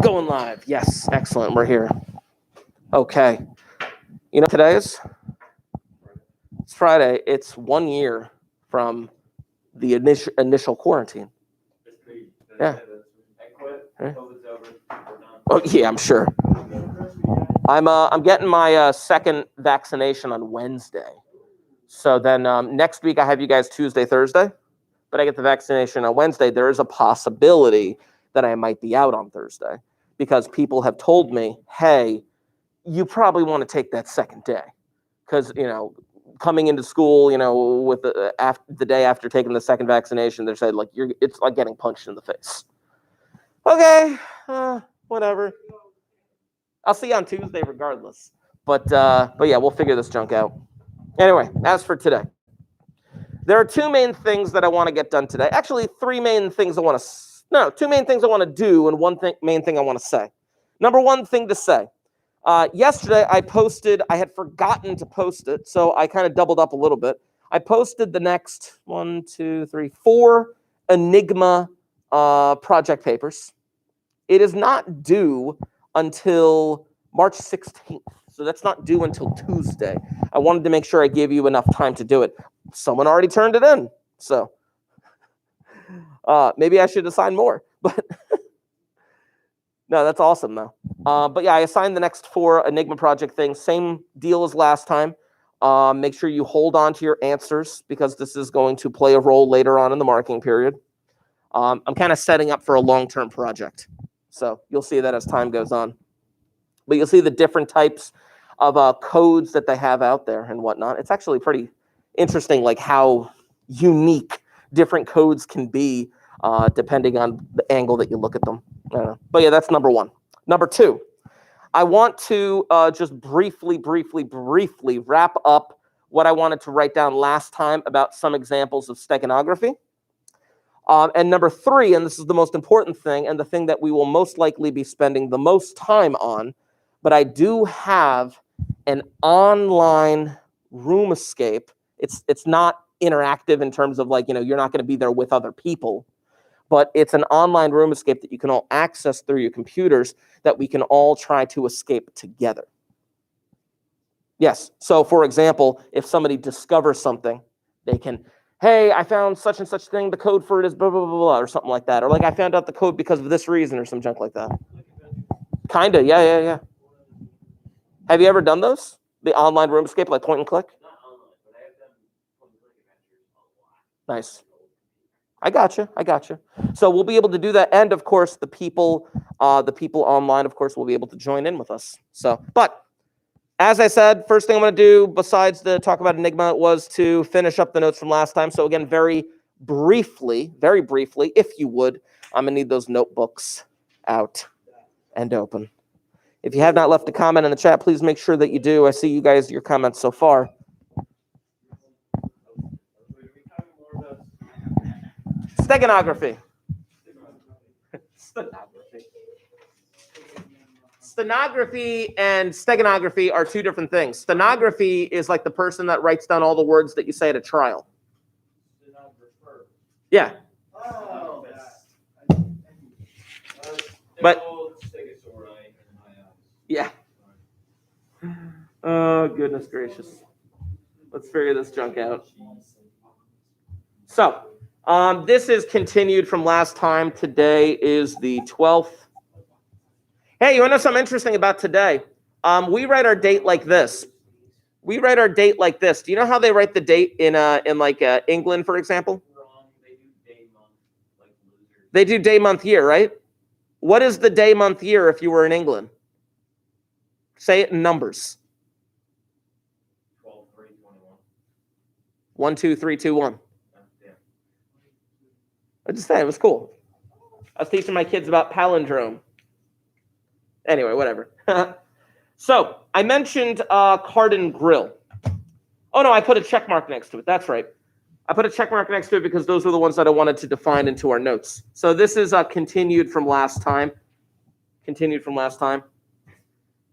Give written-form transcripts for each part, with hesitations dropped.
Going live. Yes, excellent. We're here. Okay. You know, today is? It's Friday. It's 1 year from the initial quarantine. Yeah. Oh yeah, I'm sure. I'm getting my second vaccination on Wednesday. So then next week I have you guys Tuesday, Thursday, but I get the vaccination on Wednesday. There is a possibility that I might be out on Thursday because people have told me, hey, you probably want to take that second day because, you know, coming into school, you know, with the day after taking the second vaccination, they're saying like it's like getting punched in the face. Okay, whatever. I'll see you on Tuesday regardless. But yeah, we'll figure this junk out. Anyway, as for today, there are two main things that I want to get done today. Actually, two main things I want to do and main thing I want to say. Number one thing to say. Yesterday, I had forgotten to post it, so I kind of doubled up a little bit. I posted the next 4 Enigma project papers. It is not due until March 16th, so that's not due until Tuesday. I wanted to make sure I gave you enough time to do it. Someone already turned it in, so maybe I should assign more, but no, that's awesome though. But yeah, I assigned the next 4 Enigma project things. Same deal as last time. Make sure you hold on to your answers because this is going to play a role later on in the marking period. I'm kind of setting up for a long-term project. So you'll see that as time goes on. But you'll see the different types of codes that they have out there and whatnot. It's actually pretty interesting, like how unique different codes can be depending on the angle that you look at them. But yeah, that's number one. Number two, I want to just briefly wrap up what I wanted to write down last time about some examples of steganography. And number three, and this is the most important thing, and the thing that we will most likely be spending the most time on, but I do have an online room escape. It's not interactive in terms of like, you know, you're not going to be there with other people, but it's an online room escape that you can all access through your computers that we can all try to escape together. Yes. So for example, if somebody discovers something, they can, hey, I found such and such thing. The code for it is blah, blah, blah, blah, or something like that. Or like, I found out the code because of this reason or some junk like that. Kind of. Yeah. Have you ever done those? The online room escape, like point and click? Not online, but I have done point and click adventures a lot. Nice. I got you. So we'll be able to do that. And of course, the people online, of course, will be able to join in with us. So, but as I said, first thing I'm going to do, besides the talk about Enigma, was to finish up the notes from last time. So again, very briefly, if you would, I'm going to need those notebooks out and open. If you have not left a comment in the chat, please make sure that you do. I see you guys, your comments so far. Steganography. Stenography and steganography are two different things. Stenography is like the person that writes down all the words that you say at a trial. Yeah. But yeah. Oh, goodness gracious. Let's figure this junk out. So, this is continued from last time. Today is the 12th. Hey, you want to know something interesting about today? We write our date like this. Do you know how they write the date in England, for example? They do day, month, year, right? What is the day, month, year if you were in England? Say it in numbers. 12, 3, 21. 1, 2, 3, 2, 1. I just saying, it was cool. I was teaching my kids about palindrome. Anyway, whatever. So I mentioned Cardin Grill. Oh no, I put a check mark next to it. That's right. I put a check mark next to it because those were the ones that I wanted to define into our notes. So this is continued from last time.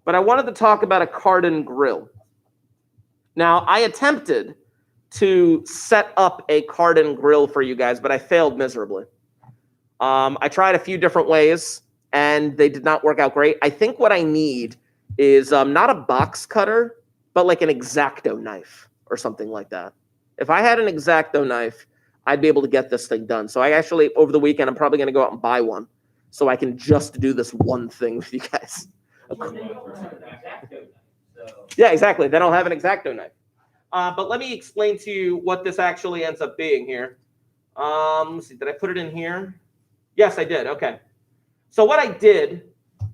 But I wanted to talk about a Cardin Grill. Now, I attempted to set up a Cardin Grill for you guys, but I failed miserably. I tried a few different ways. and they did not work out great. I think what I need is not a box cutter, but like an X-Acto knife or something like that. If I had an X-Acto knife, I'd be able to get this thing done. So I actually, over the weekend, I'm probably going to go out and buy one so I can just do this one thing with you guys. Yeah, exactly. Then I'll have an X-Acto knife. But let me explain to you what this actually ends up being here. Let's see, did I put it in here? Yes, I did. Okay. So what I did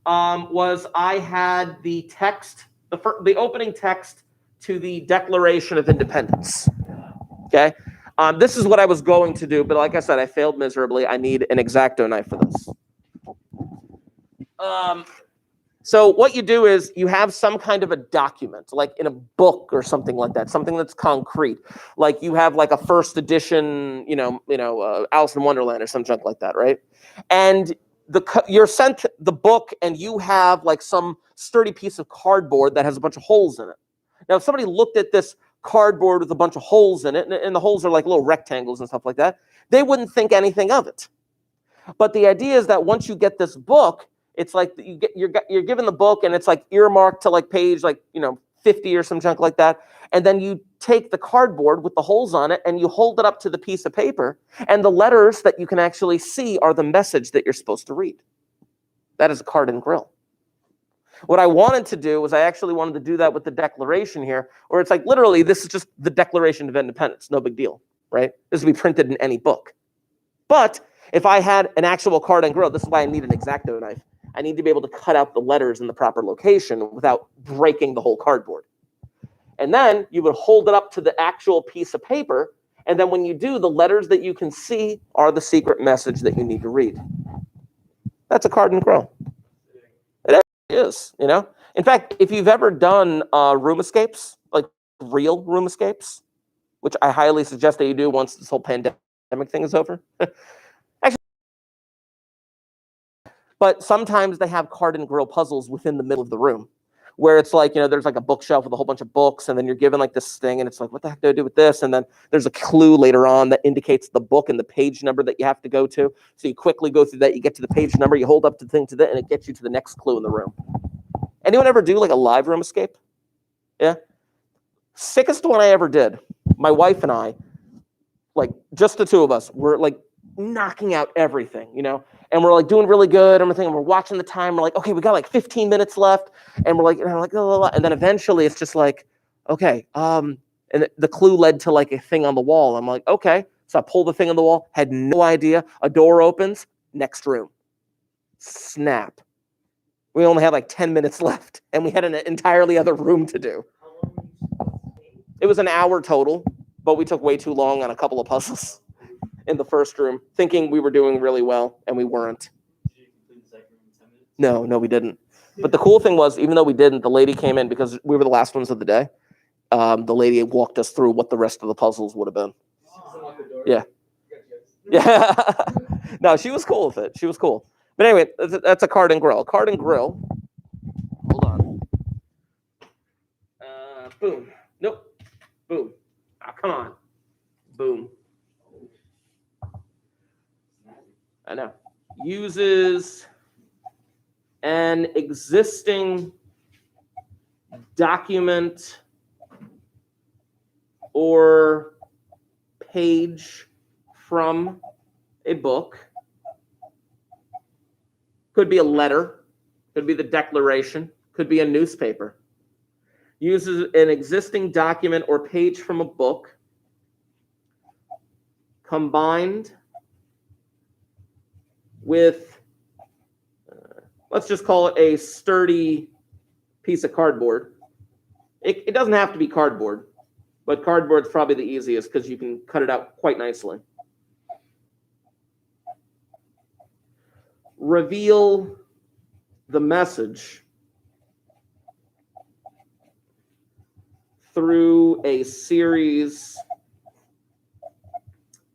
was I had the text, the opening text to the Declaration of Independence. Okay. This is what I was going to do, but like I said, I failed miserably. I need an X-Acto knife for this. So what you do is you have some kind of a document, like in a book or something like that, something that's concrete. Like you have like a first edition, Alice in Wonderland or some junk like that, right? And you're sent the book, and you have like some sturdy piece of cardboard that has a bunch of holes in it. Now, if somebody looked at this cardboard with a bunch of holes in it, and the holes are like little rectangles and stuff like that, they wouldn't think anything of it. But the idea is that once you get this book, it's like you're given the book, and it's like earmarked to like page 50 or some junk like that. And then you take the cardboard with the holes on it and you hold it up to the piece of paper, and the letters that you can actually see are the message that you're supposed to read. That is a card and grill. What I wanted to do was I actually wanted to do that with the Declaration here, where it's like literally this is just the Declaration of Independence, no big deal, right? This will be printed in any book. But if I had an actual card and grill, this is why I need an X-Acto knife. I need to be able to cut out the letters in the proper location without breaking the whole cardboard. And then you would hold it up to the actual piece of paper, and then when you do, the letters that you can see are the secret message that you need to read. That's a card and grill. It is, In fact, if you've ever done room escapes, like real room escapes, which I highly suggest that you do once this whole pandemic thing is over. But sometimes they have card and grill puzzles within the middle of the room, where it's like, there's like a bookshelf with a whole bunch of books, and then you're given like this thing, and it's like, what the heck do I do with this? And then there's a clue later on that indicates the book and the page number that you have to go to. So you quickly go through that, you get to the page number, you hold up the thing to that, and it gets you to the next clue in the room. Anyone ever do like a live room escape? Yeah. Sickest one I ever did. My wife and I, like just the two of us, were like knocking out everything, and we're like doing really good. And we're watching the time. We're like, okay, we got like 15 minutes left, and we're like, and then eventually it's just like, okay, and the clue led to like a thing on the wall. I'm like, okay, so I pull the thing on the wall, had no idea. A door opens, next room, snap. We only had like 10 minutes left, and we had an entirely other room to do. It was an hour total, but we took way too long on a couple of puzzles in the first room, thinking we were doing really well, and we weren't. Did you complete the second room in 10 minutes? No, we didn't. But the cool thing was, even though we didn't, the lady came in because we were the last ones of the day. The lady walked us through what the rest of the puzzles would have been. Yeah. Yeah. No, she was cool with it. She was cool. But anyway, that's a card and grill. Card and grill. Hold on. Boom. Nope. Boom. Oh, come on. Boom. I know. Uses an existing document or page from a book. Could be a letter, could be the Declaration, could be a newspaper. Uses an existing document or page from a book combined with, let's just call it a sturdy piece of cardboard. It doesn't have to be cardboard, but cardboard's probably the easiest because you can cut it out quite nicely. Reveal the message through a series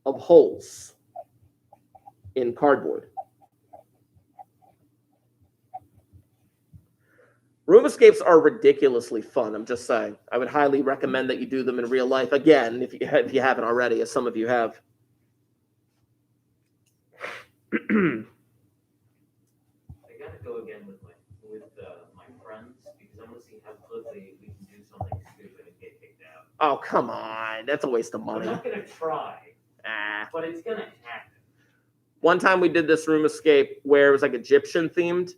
of holes in cardboard. Room escapes are ridiculously fun, I'm just saying. I would highly recommend that you do them in real life. Again, if you haven't already, as some of you have. again with my friends because I want to see how quickly we can do something stupid and get kicked out. Oh, come on. That's a waste of money. I'm not gonna try, but it's gonna happen. One time we did this room escape where it was like Egyptian themed,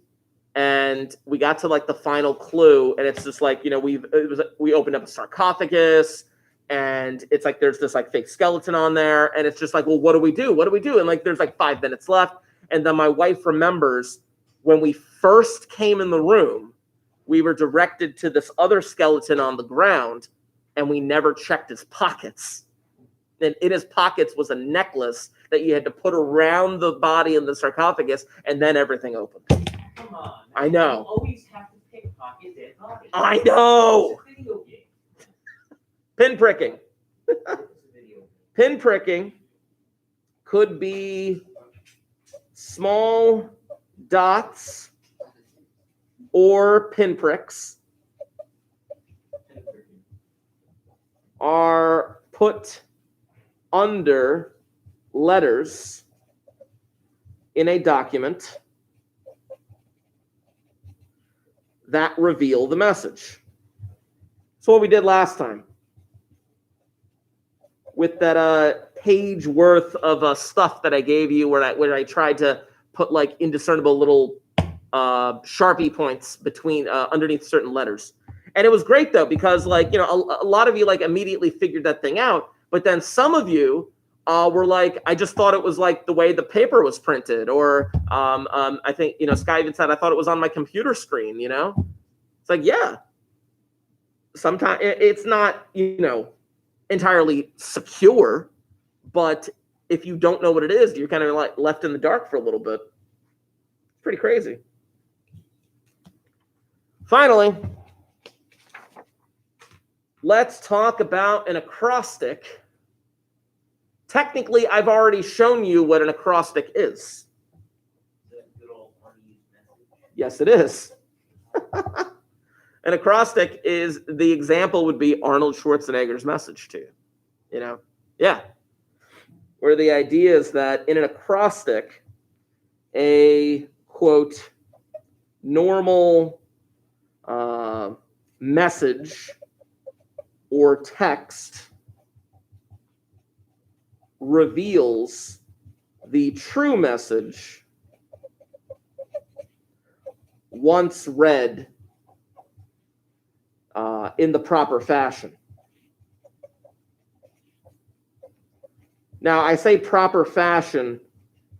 and we got to like the final clue, and it's just like, you know, we opened up a sarcophagus, and it's like there's this like fake skeleton on there, and it's just like, well, what do we do? What do we do? And like there's like 5 minutes left, and then my wife remembers when we first came in the room, we were directed to this other skeleton on the ground, and we never checked his pockets. And in his pockets was a necklace that you had to put around the body in the sarcophagus, and then everything opened. Come on. I know. You always have to pickpocket dead bodies. I know. It's a video game. Pin pricking. It's a video game. Pin pricking could be small dots or pinpricks are put under letters in a document that reveal the message. So what we did last time with that page worth of stuff that I gave you where I tried to put like indiscernible little Sharpie points between underneath certain letters. And it was great though, because like, you know, a lot of you like immediately figured that thing out, but then some of you were like, I just thought it was like the way the paper was printed, or I think, you know, Sky even said, I thought it was on my computer screen, you know? It's like, yeah, sometimes it's not, you know, entirely secure, but if you don't know what it is, you're kind of like left in the dark for a little bit. It's pretty crazy. Finally, let's talk about an acrostic. Technically, I've already shown you what an acrostic is. Yes, it is. An acrostic is, the example would be Arnold Schwarzenegger's message to you. You know? Yeah. Where the idea is that in an acrostic, a, quote, normal message or text reveals the true message once read in the proper fashion. Now, I say proper fashion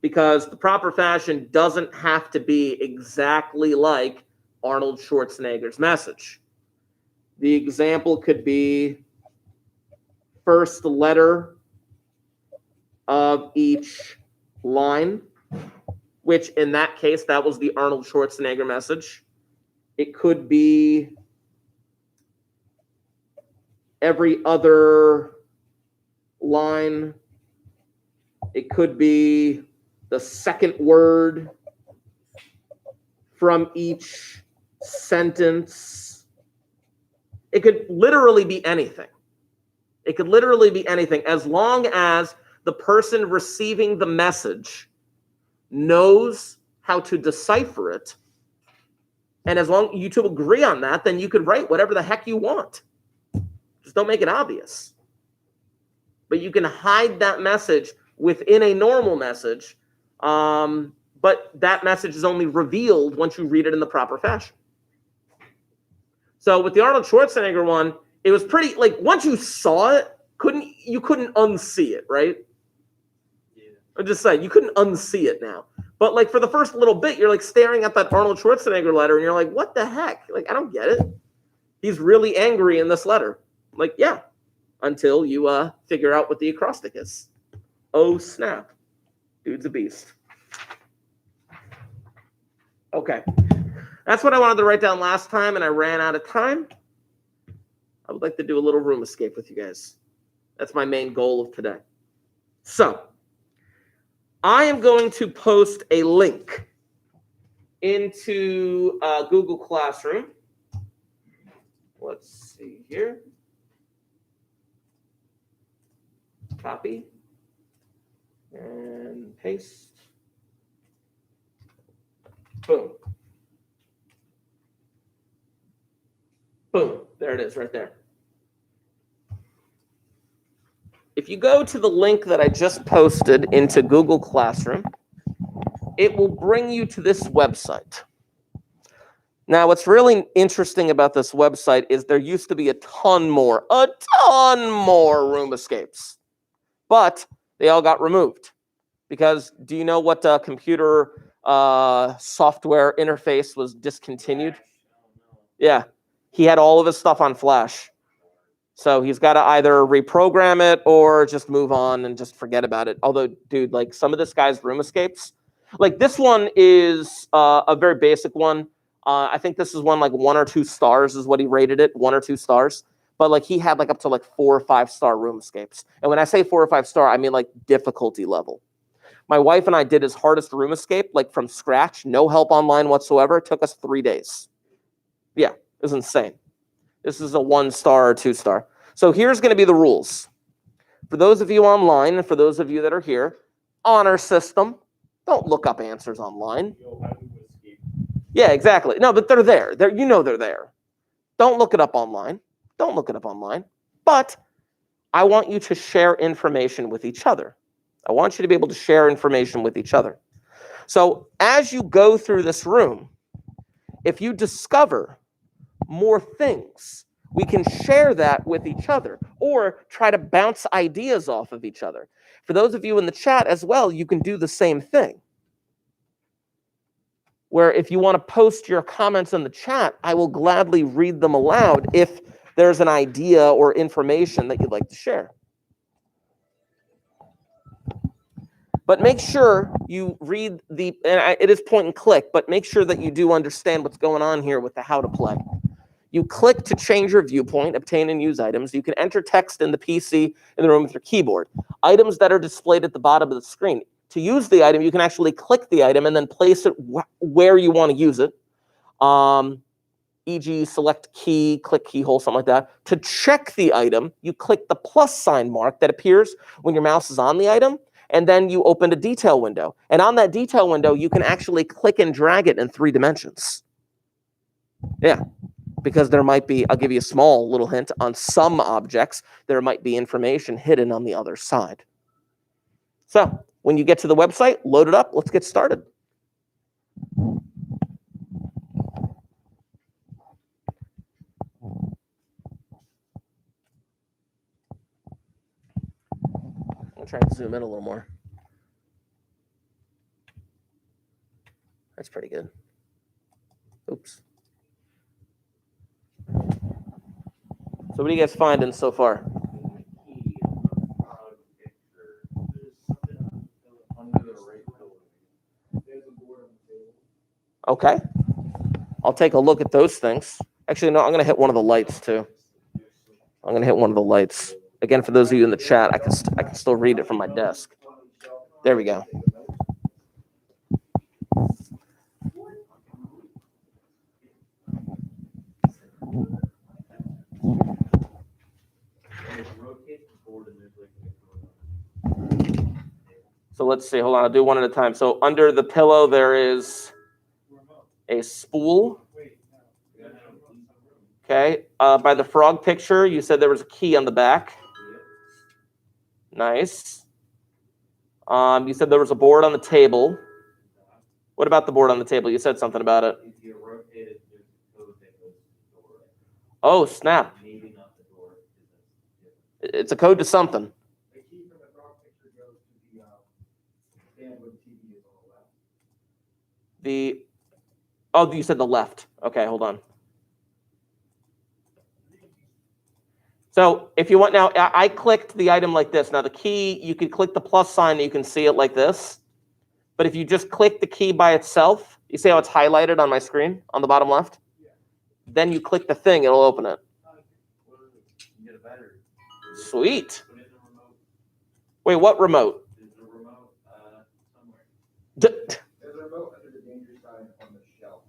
because the proper fashion doesn't have to be exactly like Arnold Schwarzenegger's message. The example could be first letter of each line, which in that case, that was the Arnold Schwarzenegger message. It could be every other line. It could be the second word from each sentence. It could literally be anything. It could literally be anything, as long as the person receiving the message knows how to decipher it. And as long as you two agree on that, then you could write whatever the heck you want. Just don't make it obvious. But you can hide that message within a normal message, but that message is only revealed once you read it in the proper fashion. So with the Arnold Schwarzenegger one, it was pretty, like, once you saw it, you couldn't unsee it, right? Yeah. I'm just saying, you couldn't unsee it now. But like for the first little bit, you're like staring at that Arnold Schwarzenegger letter, and you're like, what the heck? Like, I don't get it. He's really angry in this letter. Like, yeah, until you figure out what the acrostic is. Oh, snap. Dude's a beast. Okay. That's what I wanted to write down last time, and I ran out of time. I would like to do a little room escape with you guys. That's my main goal of today. So, I am going to post a link into Google Classroom. Let's see here. Copy and paste. Boom. Boom. There it is right there. If you go to the link that I just posted into Google Classroom, it will bring you to this website. Now, what's really interesting about this website is there used to be a ton more room escapes, but they all got removed. Because do you know what computer software interface was discontinued? Yeah, he had all of his stuff on Flash. So he's got to either reprogram it or just move on and just forget about it. Although, dude, like some of this guy's room escapes, like this one is a very basic one. I think this is one like 1 or 2 stars is what he rated it, 1 or 2 stars. But like he had like up to like 4 or 5 star room escapes. And when I say 4 or 5 star, I mean like difficulty level. My wife and I did his hardest room escape, like from scratch, no help online whatsoever. It took us 3 days. Yeah, it was insane. This is a 1 star or 2 star. So here's going to be the rules. For those of you online and for those of you that are here, honor system. Don't look up answers online. Yeah, exactly. No, but they're there. You know they're there. Don't look it up online. Don't look it up online. But I want you to share information with each other. I want you to be able to share information with each other. So as you go through this room, if you discover more things, we can share that with each other or try to bounce ideas off of each other. For those of you in the chat as well, you can do the same thing. Where if you want to post your comments in the chat, I will gladly read them aloud if there's an idea or information that you'd like to share. But make sure you read it is point and click, but make sure that you do understand what's going on here with the how to play. You click to change your viewpoint, obtain and use items. You can enter text in the PC in the room with your keyboard. Items that are displayed at the bottom of the screen. To use the item, you can actually click the item and then place it where you want to use it. E.g., select key, click keyhole, something like that. To check the item, you click the plus sign mark that appears when your mouse is on the item, and then you open a detail window. And on that detail window, you can actually click and drag it in 3 dimensions. Yeah, because there might be, I'll give you a small little hint, on some objects, there might be information hidden on the other side. So when you get to the website, load it up. Let's get started. I'll try and zoom in a little more. That's pretty good. Oops. So what are you guys finding so far? Okay. I'll take a look at those things. Actually, no, I'm going to hit one of the lights too. I'm going to hit one of the lights. Again, for those of you in the chat, I can still read it from my desk. There we go. So let's see. Hold on. I'll do one at a time. So under the pillow, there is a spool. Okay. By the frog picture, you said there was a key on the back. Nice. You said there was a board on the table. What about the board on the table? You said something about it. Oh, snap. It's a code to something. Oh, you said the left. Okay, hold on. So if you want now, I clicked the item like this. Now the key, you can click the plus sign and you can see it like this. But if you just click the key by itself, you see how it's highlighted on my screen on the bottom left? Then you click the thing, it'll open it. Sweet. Wait, what remote? There's a remote somewhere. There's a remote under the danger sign on the shelf.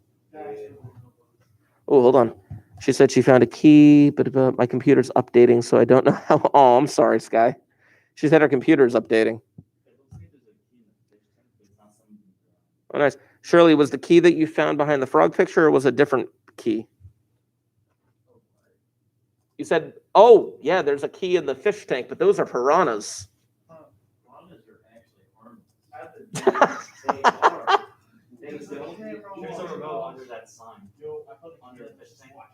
Oh, hold on. She said she found a key, but my computer's updating, so I don't know how. Oh, I'm sorry, Sky. She said her computer's updating. Oh, nice. Shirley, was the key that you found behind the frog picture, or was it a different key? You said, oh, yeah, there's a key in the fish tank, but those are piranhas. Piranhas are actually harmless. They are. There's a remote under that sign. Under the fish tank. Well,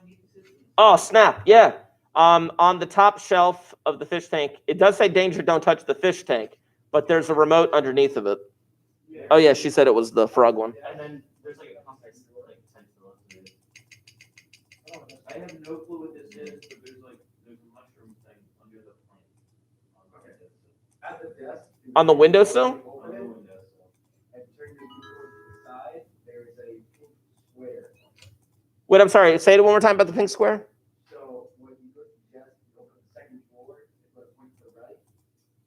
I need assistance. Oh, snap. Yeah. On the top shelf of the fish tank, it does say danger, don't touch the fish tank, but there's a remote underneath of it. Oh, yeah, she said it was the frog one. And then there's like a compass, like type to the left of it. I have no clue what this is, but there's a mushroom thing under the plant. At the desk. On the windowsill? On the windowsill. And turn your view towards the side, there is a pink square. Wait, I'm sorry. Say it one more time about the pink square. So when you go to the desk, you go to the second floor, it's going to point to the right.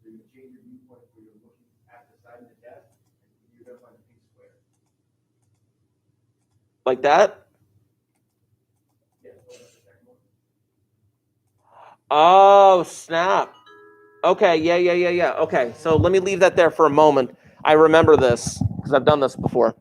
So you change your viewpoint where you're looking at the side of the desk, and you're going to find a pink square. Like that? Yeah, so that's the second one. Oh, snap. Okay, yeah. Okay, so let me leave that there for a moment. I remember this because I've done this before.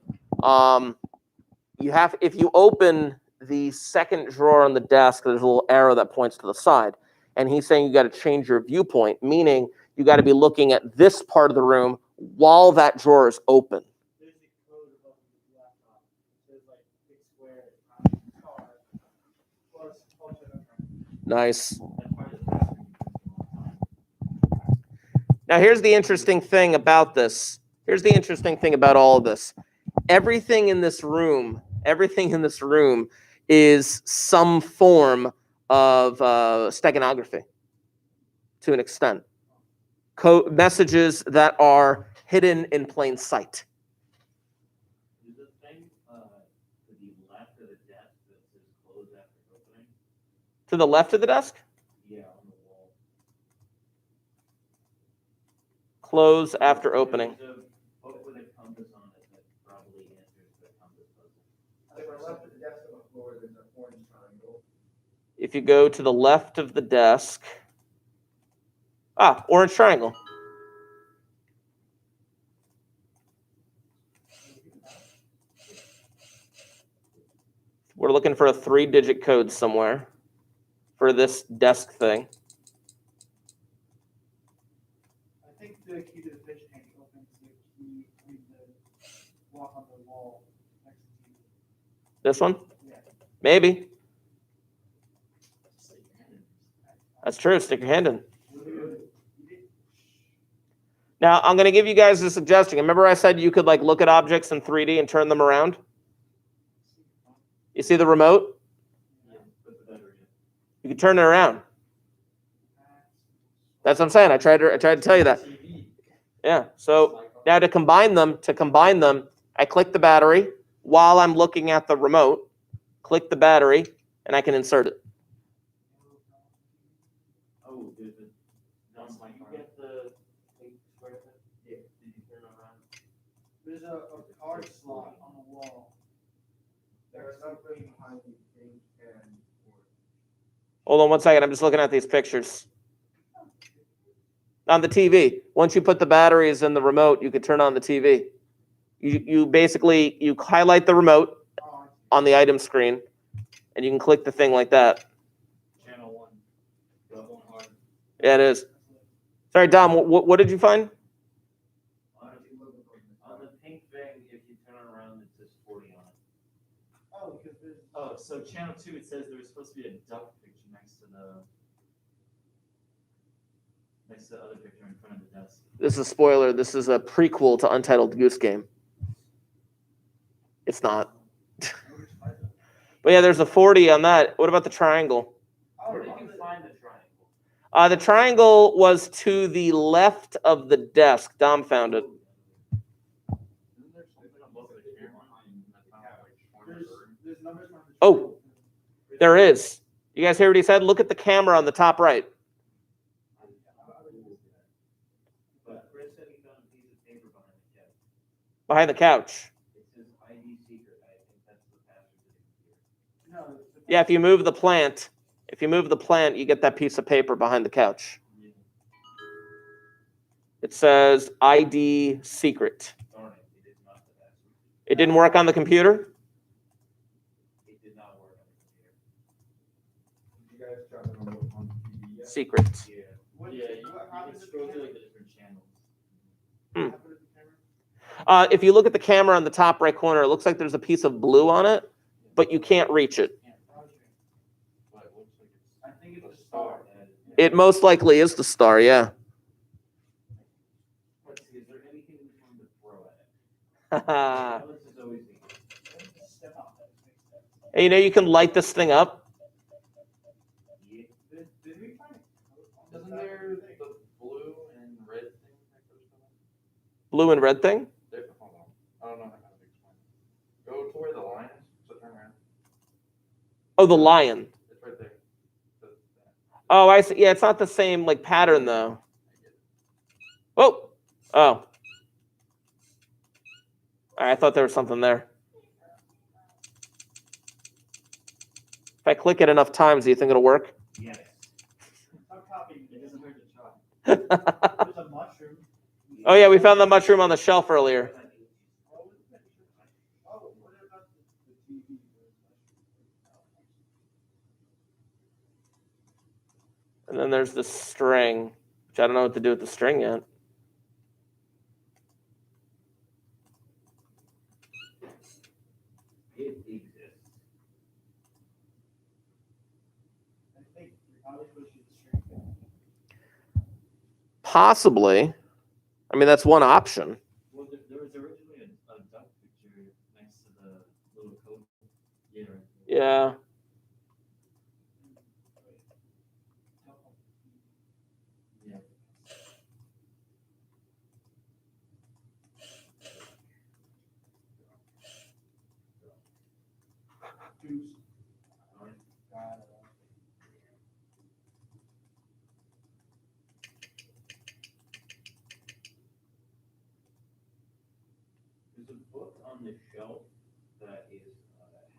If you open the second drawer on the desk, there's a little arrow that points to the side. And he's saying you got to change your viewpoint, meaning you got to be looking at this part of the room while that drawer is open. There's a code above the laptop. There's like big square car plus culture. Nice. Now, here's the interesting thing about this. Here's the interesting thing about all of this. Everything in this room is some form of steganography to an extent. Messages that are hidden in plain sight. Is the thing to the left of the desk that says close after opening? To the left of the desk? Yeah, on the wall. Close after opening. There's a book with a compass on it that probably answers the compass puzzle. To the left of the desk on the floor, there's an orange triangle. If you go to the left of the desk, orange triangle. We're looking for a 3-digit code somewhere for this desk thing. I think the key to the fish tank opens the key, the lock on the wall next to you. This one? Yeah. Maybe. That's true. Stick your hand in. Now, I'm going to give you guys a suggestion. Remember I said you could like look at objects in 3D and turn them around? You see the remote? Yeah, put the battery in. You can turn it around. That's what I'm saying. I tried to tell you that. Yeah. So now to combine them, I click the battery while I'm looking at the remote. Click the battery, and I can insert it. Oh, there's a. Did you get the pink square thing? Yeah. Did you turn it around? There's a card slot on the wall. There is something behind the pink and orange. Hold on one second. I'm just looking at these pictures. On the TV. Once you put the batteries in the remote, you can turn on the TV. You basically highlight the remote on the item screen, and you can click the thing like that. Channel 1. Go on hard. Yeah, it is. Sorry, Dom. What did you find? On the pink thing, if you turn it around, it says 40 on it. Oh, because there's. Oh, so channel 2, it says there was supposed to be a duck picture next to the other picture in front of the desk. This is a spoiler. This is a prequel to Untitled Goose Game. It's not. But yeah, there's a 40 on that. What about the triangle? Where did you find the triangle? The triangle was to the left of the desk. Dom found it. There's numbers on the. Oh. There is. You guys hear what he said? Look at the camera on the top right. But Chris said he found a piece of paper behind the couch. Behind the couch. It says ID secret. I think that's the password to the computer. No. Yeah, if you move the plant, you get that piece of paper behind the couch. Yeah. It says ID secret. Darn it, it is not the password. It didn't work on the computer? It did not work on the computer. secret. Yeah. What- Yeah, you what can happens if scroll the through like camera- the different channels. Hmm. what happened with the camera? If you look at the camera on the top right corner, it looks like there's a piece of blue on it, but you can't reach it. Okay. But it looks like it's. I think it's a star. It most likely is the star, yeah. Let's see, is there anything we want to throw at it? Hey, This is always easy. Step out. That makes sense. you know you can light this thing up? Yeah. Did we find it? Isn't there the blue and red thing that goes to it? Blue and red thing? Hold on. I don't know how to explain it. Go to where the line is, so turn around. Oh, the lion. It's right there. That's that. Oh, I see. Yeah, it's not the same like pattern though. I get it. Oh, oh. All right, I thought there was something there. If I click it enough times, do you think it'll work? Yes. Stop copying. It doesn't hurt to try. There's a mushroom. Oh yeah, we found the mushroom on the shelf earlier. Oh, what about the TV? And then there's the string, which I don't know what to do with the string yet. It exists. I think you're probably supposed to use the string. Possibly. I mean, that's one option. Well, there was originally a duck picture next to the little coat. Yeah, right. Yeah. Yeah. Goose. God. There's a book on the shelf that is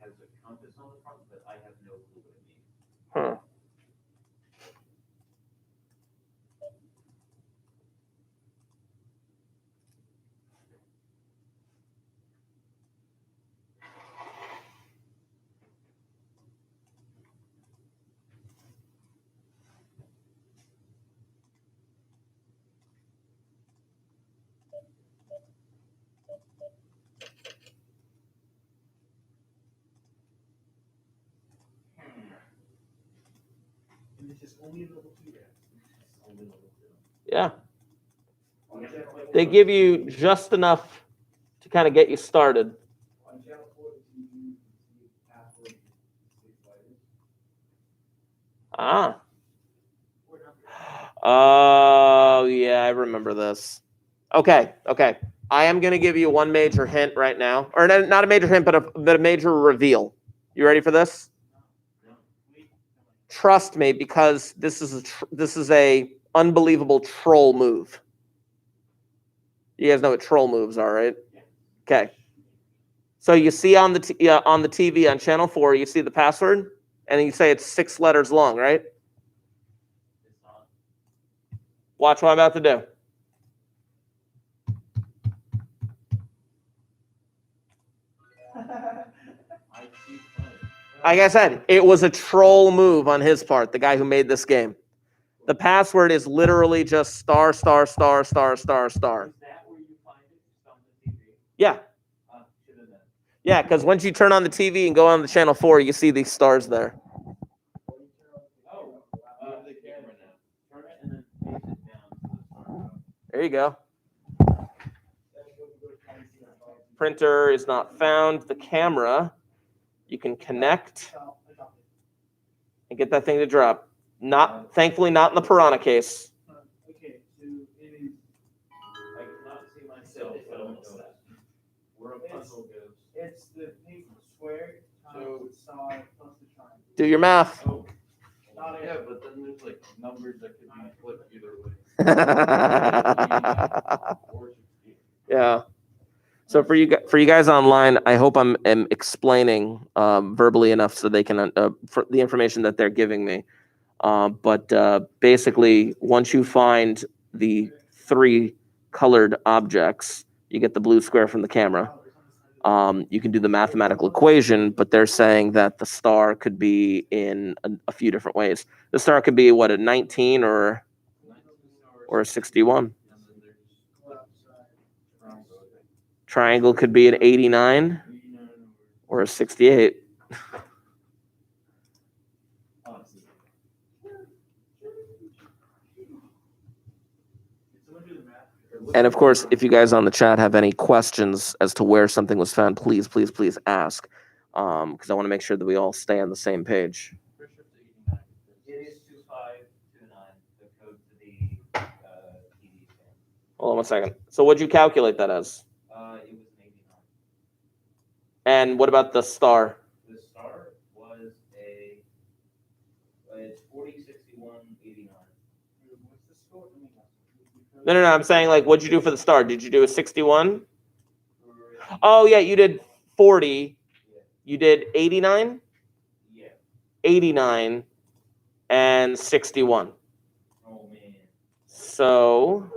has a compass on the front, but I have no clue what it means. Huh. And it's just only level 2 yet. It's only level 2. Yeah. On channel 4, They give you just enough to kind of get you started. On channel 4, the TV, you see password, 6 letters. Ah. What number? Oh, yeah, I remember this. Okay. I am going to give you one major hint right now. Or not a major hint, but a major reveal. You ready for this? No? Wait. Trust me, because this is a unbelievable troll move. You guys know what troll moves are, right? Okay. So you see on the TV on channel 4, you see the password, and you say it's 6 letters long, right? It's not. Watch what I'm about to do. I see funny. Like I said, it was a troll move on his part, the guy who made this game. The password is literally just star, star, star, star, star, star. Is that where you find it? Just on the TV? Yeah. Should have done. Yeah, because once you turn on the TV and go on the channel 4, you see these stars there. Oh, the camera now. Turn it and then face it down to the start. There you go. Printer is not found. The camera, you can connect So, I dropped it. and get that thing to drop. Thankfully, not in the Piranha case. Okay, so it is. I cannot see myself. I don't know that. Where a puzzle goes. It's the pink square times So- the star plus the triangle. Do your math. Oh. Not Yeah, it. but then there's like numbers that could be flipped either way. Or it should be. Yeah. So for you guys online, I hope I'm explaining verbally enough so they can for the information that they're giving me. But basically, once you find the 3 colored objects, you get the blue square from the camera. You can do the mathematical equation, but they're saying that the star could be in a few different ways. The star could be what, a 19 or a 61. Triangle could be an 89 or a 68. And of course, if you guys on the chat have any questions as to where something was found, please ask, because I want to make sure that we all stay on the same page. It is 2529, the code to the TV stand. Hold on 1 second. So what'd you calculate that as? It was an 89. And what about the star? The star was it's 40, 61, 89. No. I'm saying, like, what'd you do for the star? Did you do a 61? Oh, yeah, you did 40. Yeah. You did 89? Yeah. 89 and 61. Oh, man. So,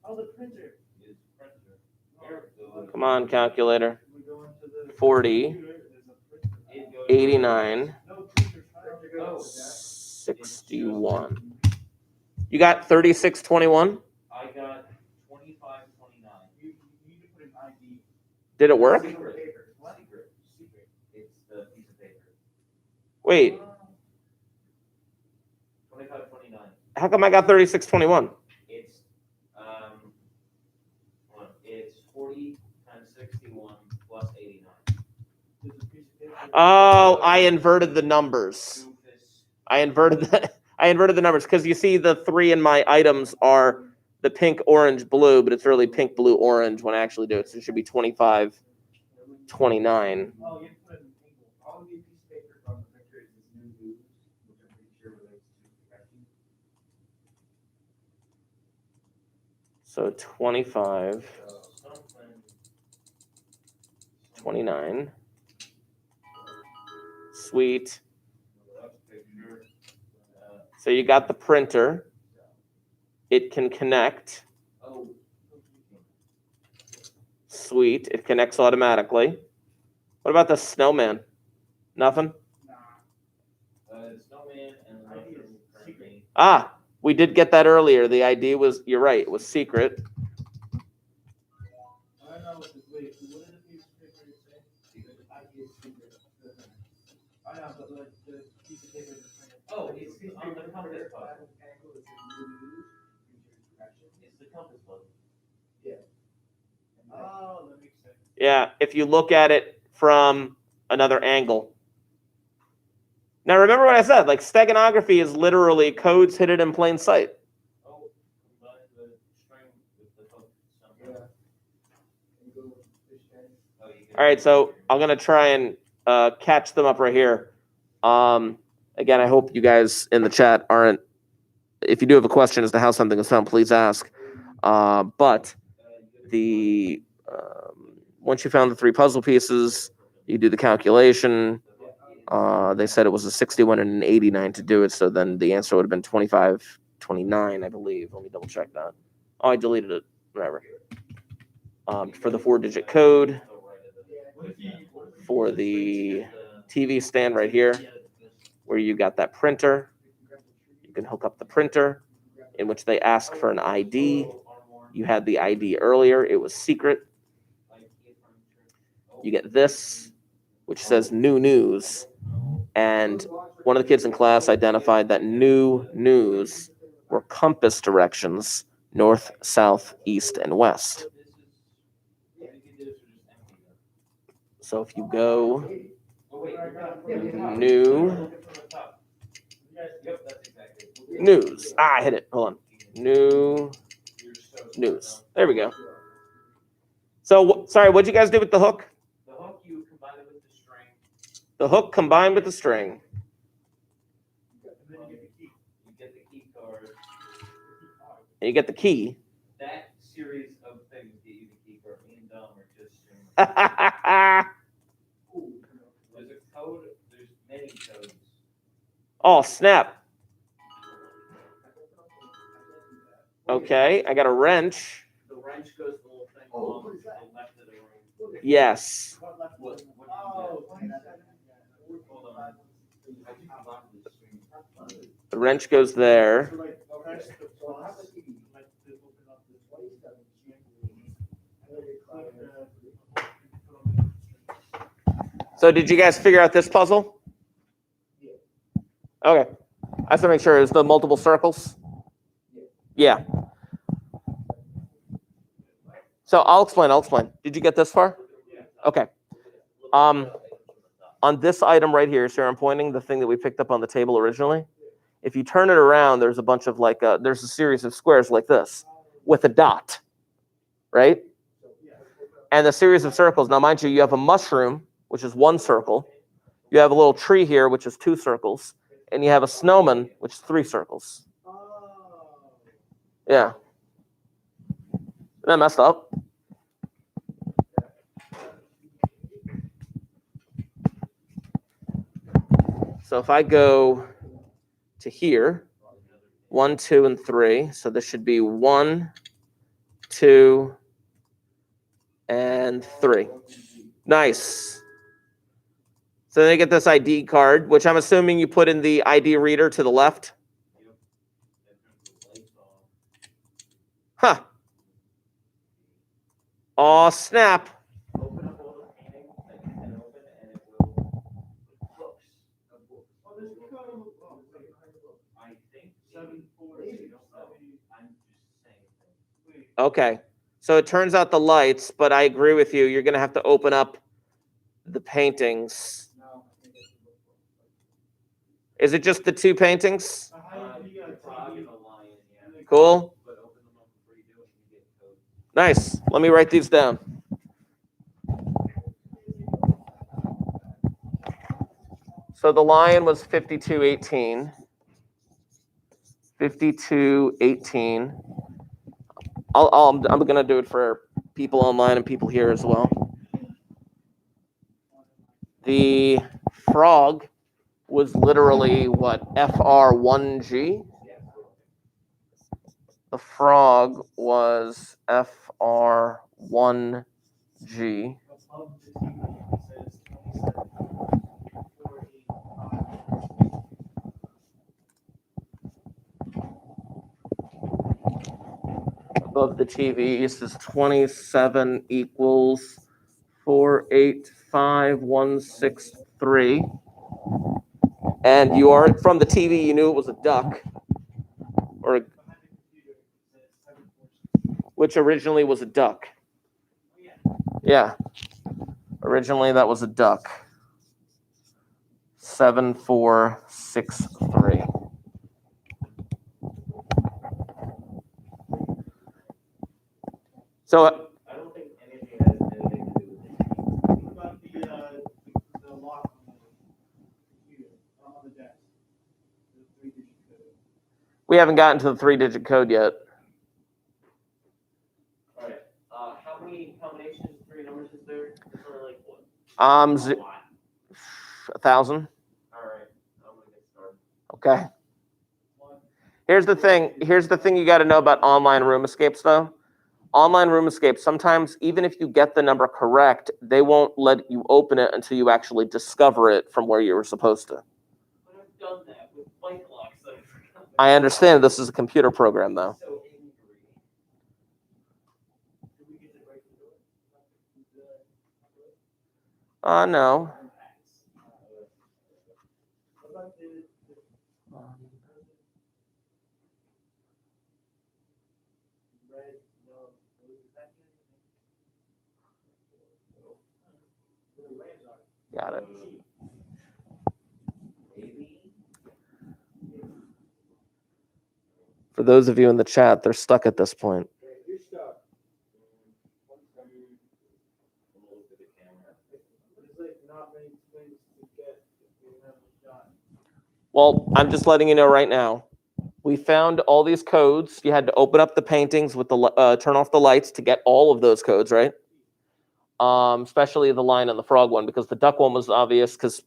Oh, the printer. It's printer. There it goes. come on, calculator. We go into the 40, computer, there's a printer. It goes 89, No printer. Oh. 61. You got 3621? I got 2529. You need to put an ID. Did it work? Secret. Secret. It's the piece of paper. Wait, 2529. how come I got 3621? It's hold on. It's 40 times 61 plus 89. There's a piece of paper. Oh, I inverted the numbers. Doofus. I inverted the numbers because you see the 3 in my items are the pink, orange, blue, but it's really pink, blue, orange when I actually do it. So it should be 25, 29. Oh, you put an angle. All of these pieces of paper from the picture is this new news, which I'm pretty sure relates to correction. So 25, Something. 29. Sweet. That's picture. So you got the printer. It can connect. Oh. Sweet. It connects automatically. What about the snowman? Nothing? Nah. Snowman and ID is mushroom currently. Ah, we did get that earlier. The ID was, you're right, it was secret. I don't know. Wait, what did the piece of paper say? Secret. ID is secret. I know, but like the piece of paper is printed. Oh, it's on the compass button. Angle is this new news, features correction. It's the compass button. Oh, that makes sense. Yeah, if you look at it from another angle. Now remember what I said, like steganography is literally codes hidden in plain sight. Oh, combine the string with the hook somehow. And you go with fish tank. Oh, you can- All right, so I'm gonna try and catch them up right here. Again, I hope you guys in the chat aren't. If you do have a question as to how something is found, please ask. But the once you found the 3 puzzle pieces, you do the calculation. They said it was a 61 and an 89 to do it, so then the answer would have been 25, 29, I believe. Let me double check that. Oh, I deleted it. Whatever. For the 4-digit code, for the TV stand right here, where you got that printer, you can hook up the printer, in which they ask for an ID. You had the ID earlier. It was secret. You get this, which says new news. And one of the kids in class identified that new news were compass directions, north, south, east, and west. So if you go new news. Ah, I hit it. Hold on. New news. There we go. So, sorry, what'd you guys do with the hook? The hook, you combine it with the string. The hook combined with the string. And then you get the key. You get the key card. And you get the key. That series of things get you the key card. Me and Dom are just. There's a code. There's many codes. Oh, snap. Okay, I got a wrench. The wrench goes the whole thing along to the left of the room. Yes. What left? What did you Oh, get? 27. Hold on. I think I'm on the screen. The wrench goes there. So like, that's the plus, like to open up the 27 and then you click the. So did you guys figure out this puzzle? Okay. I have to make sure it's the multiple circles. Yeah. So I'll explain. Did you get this far? Okay. On this item right here, Sarah, I'm pointing the thing that we picked up on the table originally. If you turn it around, there's a bunch of there's a series of squares like this with a dot, right? And the series of circles. Now, mind you, you have a mushroom, which is one circle. You have a little tree here, which is two circles. And you have a snowman, which is three circles. Yeah. Isn't that messed up? So if I go to here, 1, 2, and 3. So this should be 1, 2, and 3. Nice. So they get this ID card, which I'm assuming you put in the ID reader to the left. Huh. Aw, snap. Open up all the paintings that you can open and it will books. Oh, there's code. I think 740. I'm just saying. Okay. So it turns out the lights, but I agree with you. You're going to have to open up the paintings. Is it just the two paintings? Cool. But open them up before you do it and you get code. Nice. Let me write these down. So the lion was 5218. 5218. I'm going to do it for people online and people here as well. The frog was literally what? FR1G? The frog was FR1G. Above the TV, this is 27 equals 485163. And you are from the TV, you knew it was a duck, or which originally was a duck. Yeah, originally that was a duck. 7463. So I don't think anything has anything to do with it. What about the lock on the computer, on the desk? The 3-digit code. we haven't gotten to the 3-digit code yet. All right. How many combinations, 3 numbers is there? It's only like what? A A lot. 1,000. All right. I'm gonna get started. Okay. Here's the thing you got to know about online room escapes, though. Online room escapes, sometimes even if you get the number correct, they won't let you open it until you actually discover it from where you were supposed to. But I've done that with bike locks. So I understand this is a computer program, though. so angry. Did we get it right to do it? No. What about the red, yellow, blue, is that anything? Got it. Maybe. For those of you in the chat, they're stuck at this point. You're stuck. I'm gonna look at the camera. There's like not many things to get if you have a shot. Well, I'm just letting you know right now. We found all these codes. You had to open up the paintings with the turn off the lights to get all of those codes, right? Especially the lion and the frog one, because the duck one was obvious because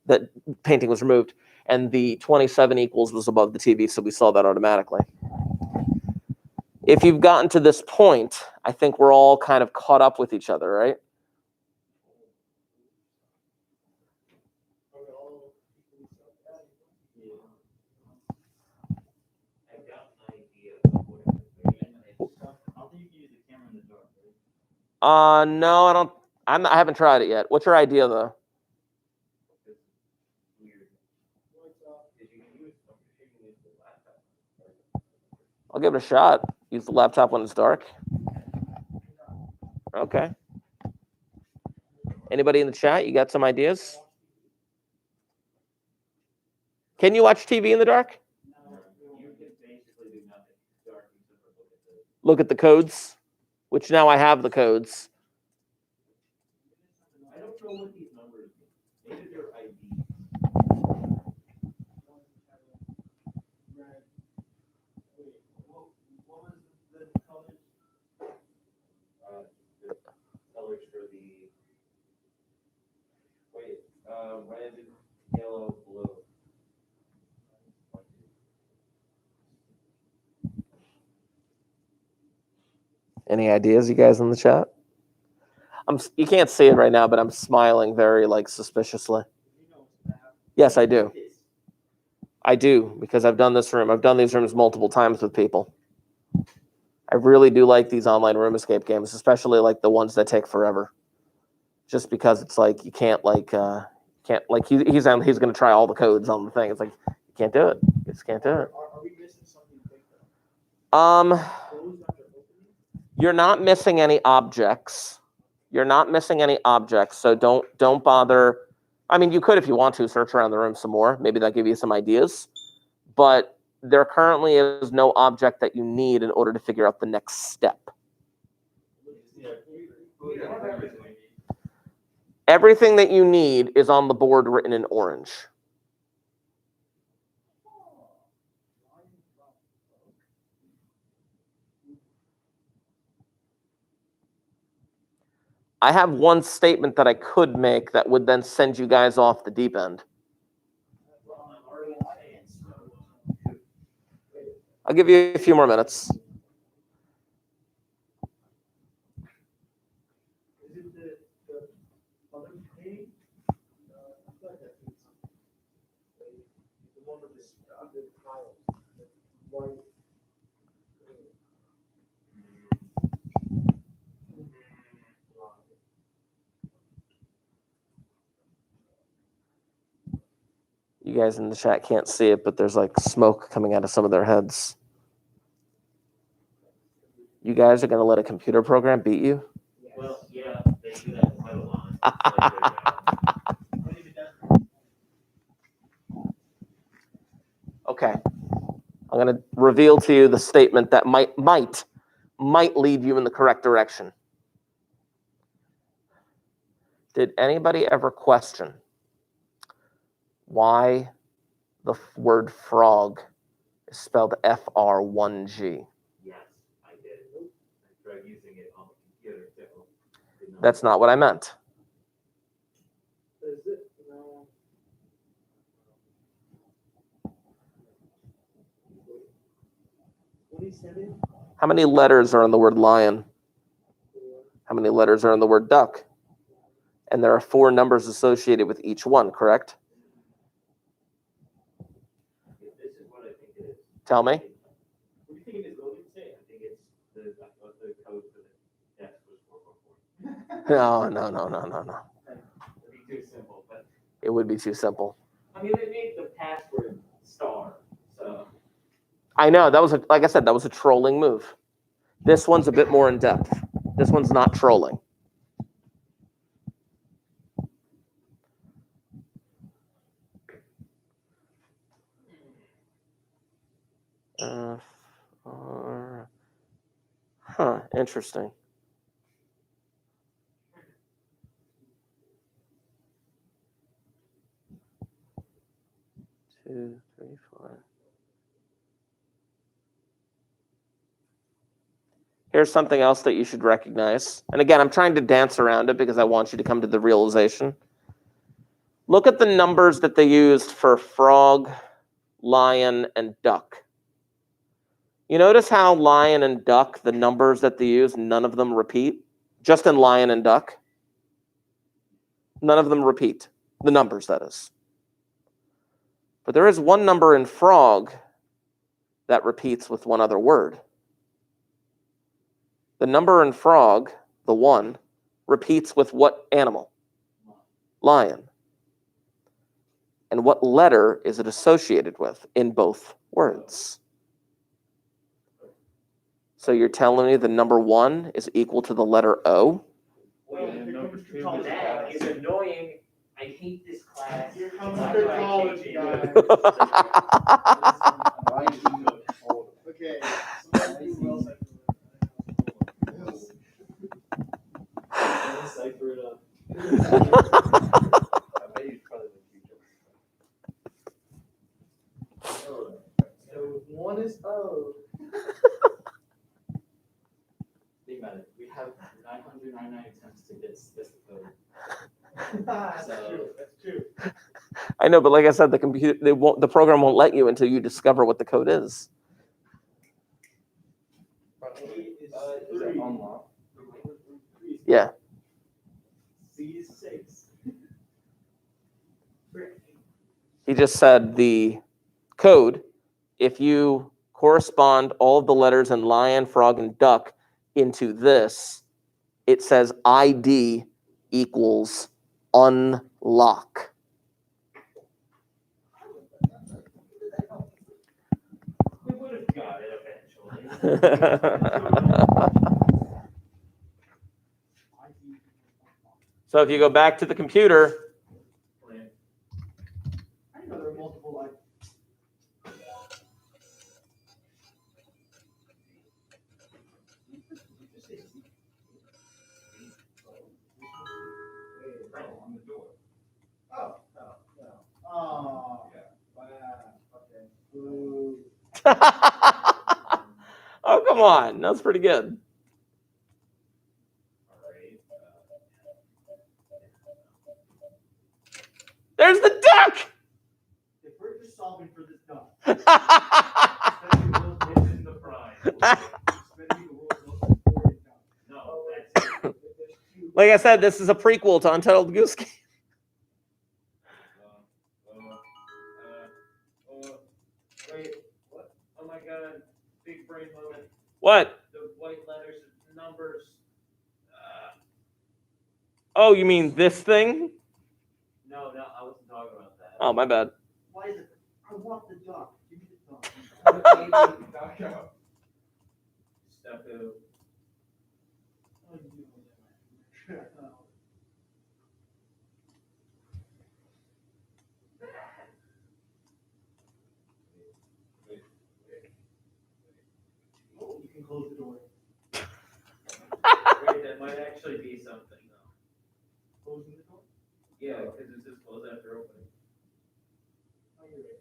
that painting was removed, and the 27 equals was above the TV, so we saw that automatically. If you've gotten to this point, I think we're all kind of caught up with each other, right? I've got an idea of what I don't think you can use the camera in the dark, right? No, I don't. I haven't tried it yet. What's your idea though? It's weird. If you can use the laptop. I'll give it a shot. Use the laptop when it's dark. Okay. Anybody in the chat? You got some ideas? Can you watch TV in the dark? You can basically do nothing dark except for Look at the codes, which now I have the codes. I don't know what these numbers mean. Maybe they're IDs. What was the colors? The colors for the red, yellow, blue. Any ideas, you guys in the chat? You can't see it right now, but I'm smiling very suspiciously. Yes, I do. I do, because I've done this room. I've done these rooms multiple times with people. I really do like these online room escape games, especially the ones that take forever. Just because it's you can't he's going to try all the codes on the thing. It's you can't do it. You just can't do it. Are we missing something big though? You're not missing any objects. You're not missing any objects, so don't bother. I mean, you could if you want to search around the room some more. Maybe that'll give you some ideas. But there currently is no object that you need in order to figure out the next step. Everything that you need is on the board written in orange. I have one statement that I could make that would then send you guys off the deep end. I'll give you a few more minutes. Is it the other page? I feel like that's something. The one with the tiles. The white. You guys in the chat can't see it, but there's smoke coming out of some of their heads. You guys are going to let a computer program beat you? Well, yeah, they do that quite a lot. Okay. I'm going to reveal to you the statement that might lead you in the correct direction. Did anybody ever question why the word frog is spelled FR1G? Yes, I did. I tried using it on the computer too. That's not what I meant. Is it? No. How many letters are in the word lion? How many letters are in the word duck? And there are 4 numbers associated with each one, correct? This is what I think it is. Tell me. What do you think it is? What would you say? I think it's the code for the desk was 444. No. It'd be too simple, but It would be too simple. I mean they made the password star, so I know, like I said, that was a trolling move. This one's a bit more in depth. This one's not trolling. Interesting. Two, three, four. Here's something else that you should recognize. And again, I'm trying to dance around it because I want you to come to the realization. Look at the numbers that they used for frog, lion, and duck. You notice how lion and duck, the numbers that they use, none of them repeat? Just in lion and duck. None of them repeat. The numbers, that is. But there is one number in frog that repeats with one other word. The number in frog, the 1, repeats with what animal? Lion. And what letter is it associated with in both words? So you're telling me the number 1 is equal to the letter O? Wait, number two that is annoying. I hate this class. Here comes Why do I cryptology, hate guys. it? Okay. Somebody do well Cipher it up. So if one is O. Think about it. We have 999 attempts to get this code. That's true. That's true. I know, but like I said, the program won't let you until you discover what the code is. A is Is that 3. unlocked? Yeah. C is 6. He just said the code, if you correspond all of the letters in lion, frog, and duck into this, it says ID equals unlock. We would have got it eventually. So if you go back to the computer, I didn't know there were multiple like. Oh, no. Oh, wow. Okay. Ooh. oh, come on. That's pretty good. There's the duck! If we're just solving for this duck, This is the prize. spending the world's most important duck. No, that's it. There's two. Like I said, this is a prequel to Untitled Goose Game. Wait, what? Oh my god, big brain moment. What? The white letters, numbers. Oh, you mean this thing? No, I wasn't talking about that. Oh, my bad. Why is it? I want the duck. Give me the duck. Stucco. Oh, you do that. Oh, you can close the door. Wait, that might actually be something though. Closing the door? Yeah, because it's just closed after opening. Oh, you're right.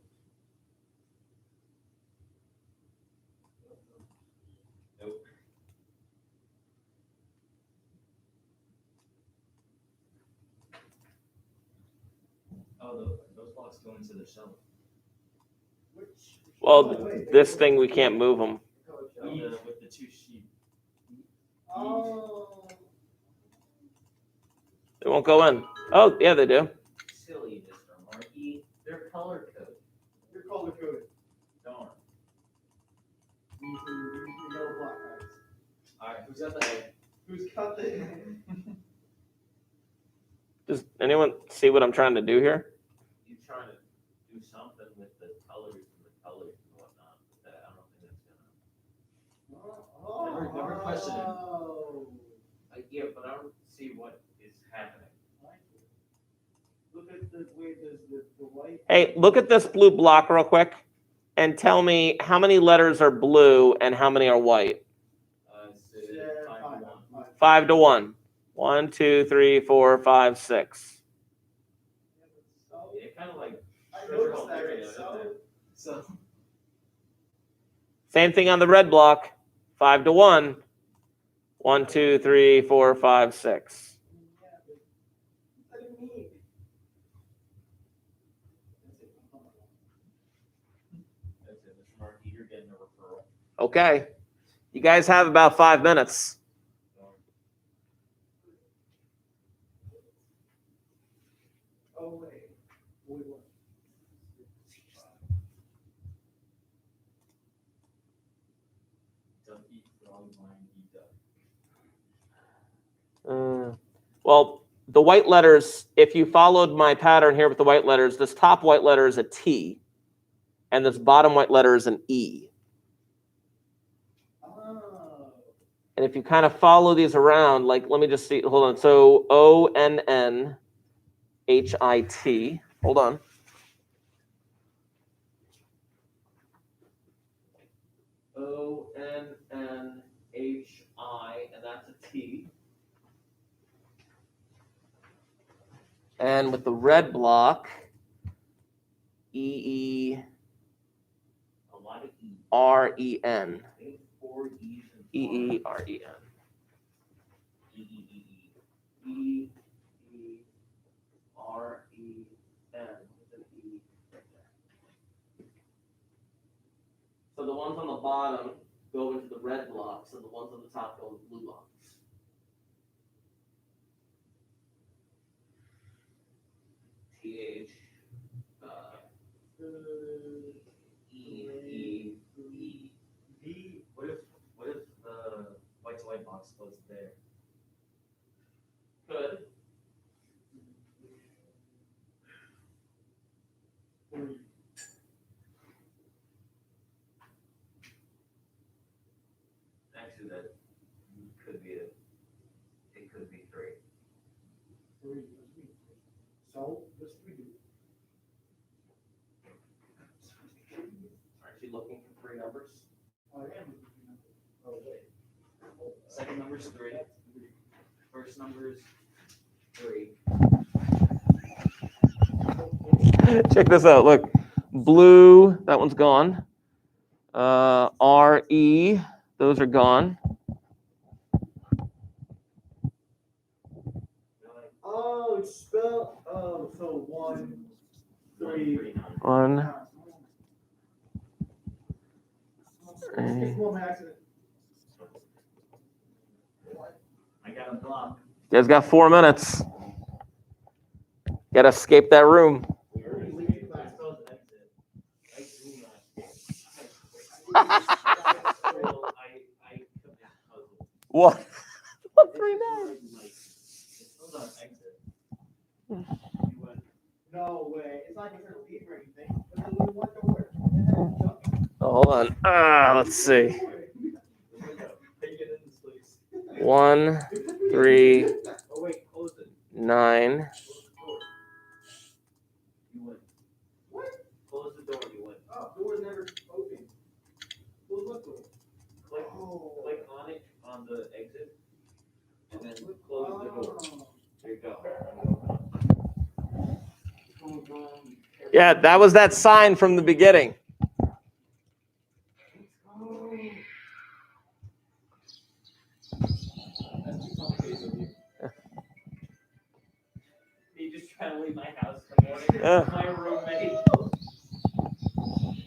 Nope. Oh, those blocks go into the shelf. Which? Well, Oh, wait, this thing, we can't move them. With the two sheep. Oh. They won't go in. Oh, yeah, they do. Silly, Mr. Markey. They're color coded. You're color coded. Darn. These are yellow block guys. Alright, who's got the egg? Who's cut the? Does anyone see what I'm trying to do here? You're trying to do something with the colors and whatnot. But I don't think that's gonna. Never question it. Oh. Yeah, but I don't see what is happening. Look at the way there's the white. Hey, look at this blue block real quick and tell me how many letters are blue and how many are white. It's Yeah, 5 to 1. 5 to 1. 1, 2, 3, 4, 5, 6. Yeah, kind of like. I treasure noticed hunt that. area, It's isn't so. it? So. Same thing on the red block. 5 to 1. 1, 2, 3, 4, 5, 6. Yeah, but what do you mean? That's it, Mr. Markey, you're getting a referral. Okay. You guys have about 5 minutes. Oh wait. Wait, what? Well, the white letters, if you followed my pattern here with the white letters, this top white letter is a T, and this bottom white letter is an E. And if you kind of follow these around, like, let me just see, hold on. So ONNHIT, hold on. ONNHI, and that's a T. And with the red block, EEREN. A lot of E. REN. 4 E's and EEREN. E. So the ones on the bottom go into the red blocks, and the ones on the top go into the blue blocks. TH. What if the white to white box was there? Good. Actually, that could be it. It could be 3. So, what's 3 do? Aren't you looking for 3 numbers? I am. Oh, wait. Second number is 3. First number is 3. Check this out. Look, blue. That one's gone. RE. Those are gone. Oh, it's spelled. Oh, so 1, 3. 1. It's one accident. I got a block. You guys got 4 minutes. Gotta escape that room. What? 139. No way. It's like it's a leave or anything. But then we want to work. Oh, hold on. Let's see. 1, 3, Oh wait, close it. 9. You win. What? Close the door, you win. Oh, door's never open. Close what door? Click on it on the exit, and then close the door. There you go. Yeah, that was that sign from the beginning. You just trying to leave my house in the morning. Yeah. My roommate.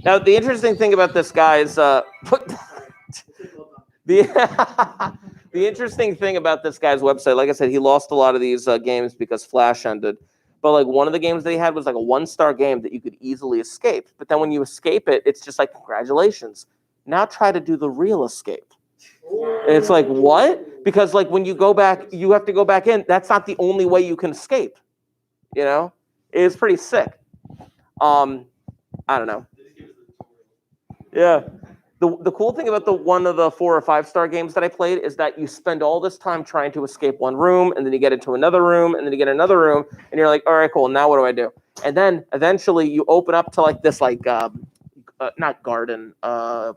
Now, the interesting thing about this guy is, the the interesting thing about this guy's website, like I said, he lost a lot of these games because Flash ended. But like one of the games that he had was like a 1-star game that you could easily escape. But then when you escape it, it's just like, congratulations. Now try to do the real escape. And it's like, what? Because like when you go back, you have to go back in. That's not the only way you can escape. You know, it's pretty sick. I don't know. Yeah. The cool thing about one of the 4 or 5-star games that I played is that you spend all this time trying to escape one room, and then you get into another room, and then you get another room, and you're like, all right, cool. Now what do I do? And then eventually you open up to like this like not garden,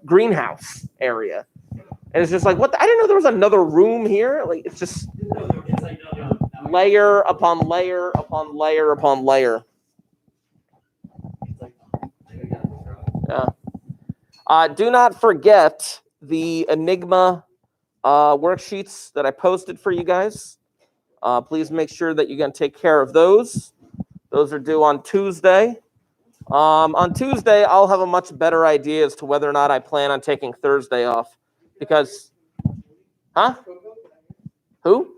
greenhouse area, and it's just like, what? I didn't know there was another room here. Like it's just layer upon layer upon layer upon layer. Yeah. Do not forget the Enigma worksheets that I posted for you guys. Please make sure that you're going to take care of those. Those are due on Tuesday. On Tuesday, I'll have a much better idea as to whether or not I plan on taking Thursday off. Because, huh? Who?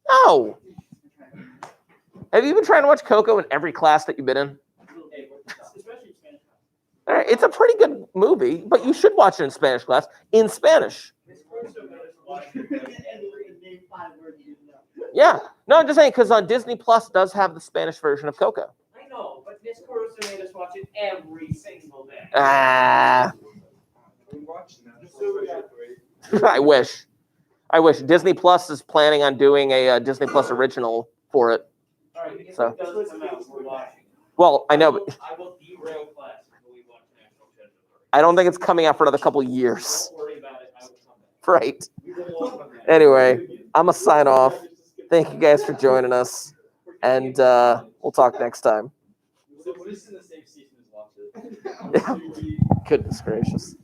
No. Have you been trying to watch Coco in every class that you've been in? It's a pretty good movie, but you should watch it in Spanish class. In Spanish. Name 5 words you know. Yeah. No, I'm just saying because Disney Plus does have the Spanish version of Coco. I know, but Miss Caruso made us watch it every single day. Ah, We watched now. So we got- I wish. Disney Plus is planning on doing a Disney Plus original for it. All right, if So- it doesn't come out, we're watching. Well, I know, but I will derail class until we watch National Treasure. I don't think it's coming out for another couple years. Don't worry about it. I will come back. Right. We will all come back. Anyway, I'm going to sign off. Thank you guys for joining us. And we'll talk next time. So what is in the same season as Watch It? Goodness gracious.